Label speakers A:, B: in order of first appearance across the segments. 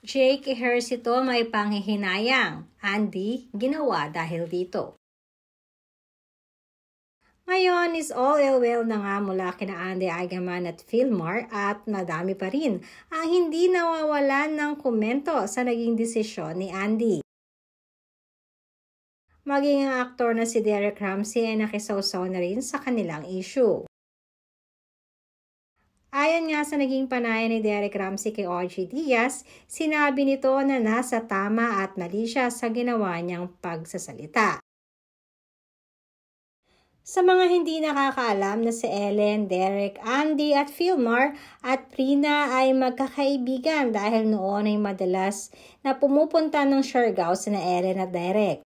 A: Jake Ejercito may panghihinayang. Andy, ginawa dahil dito. Ngayon is all well na nga mula kina Andy Eigenman at Filmar at madami pa rin ang hindi nawawalan ng komento sa naging desisyon ni Andy. Maging ang aktor na si Derek Ramsey ay nakisawsaw na rin sa kanilang issue. Ayon nga sa naging panayam ni Derek Ramsey kay OG Diaz, sinabi nito na nasa tama at mali siya sa ginawa niyang pagsasalita. Sa mga hindi nakakaalam na si Ellen, Derek, Andy at Filmar at Prina ay magkakaibigan dahil noon ay madalas na pumupunta ng Siargao sina Ellen at Derek.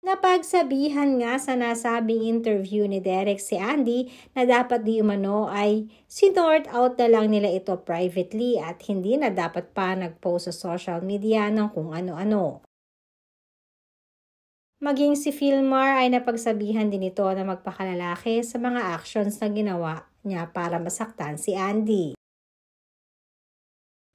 A: Napagsabihan nga sa nasabing interview ni Derek si Andy na dapat di umano ay sinort out na lang nila ito privately at hindi na dapat pa nag-post sa social media ng kung ano-ano. Maging si Filmar ay napagsabihan din ito na magpakalalaki sa mga actions na ginawa niya para masaktan si Andy.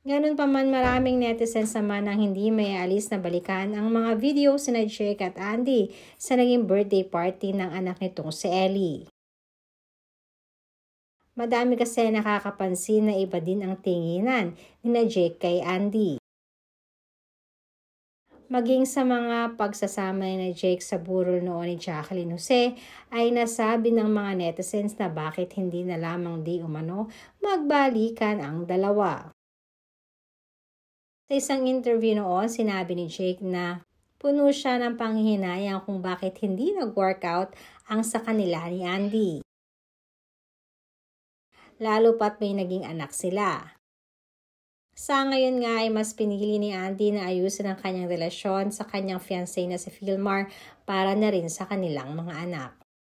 A: Ganun pa man maraming netizens naman ang hindi may alis na balikan ang mga video sina Jake at Andy sa naging birthday party ng anak nitong si Ellie. Madami kasi nakakapansin na iba din ang tinginan ni Jake kay Andy. Maging sa mga pagsasama ni Jake sa burol noon ni Jacqueline Jose ay nasabi ng mga netizens na bakit hindi na lamang di umano magbalikan ang dalawa. Sa isang interview noon, sinabi ni Jake na puno siya ng panghihinayang kung bakit hindi nag-workout ang sa kanila ni Andy. Lalo pat may naging anak sila. Sa ngayon nga ay mas pinili ni Andy na ayusin ang kanyang relasyon sa kanyang fiancé na si Filmar para na rin sa kanilang mga anak.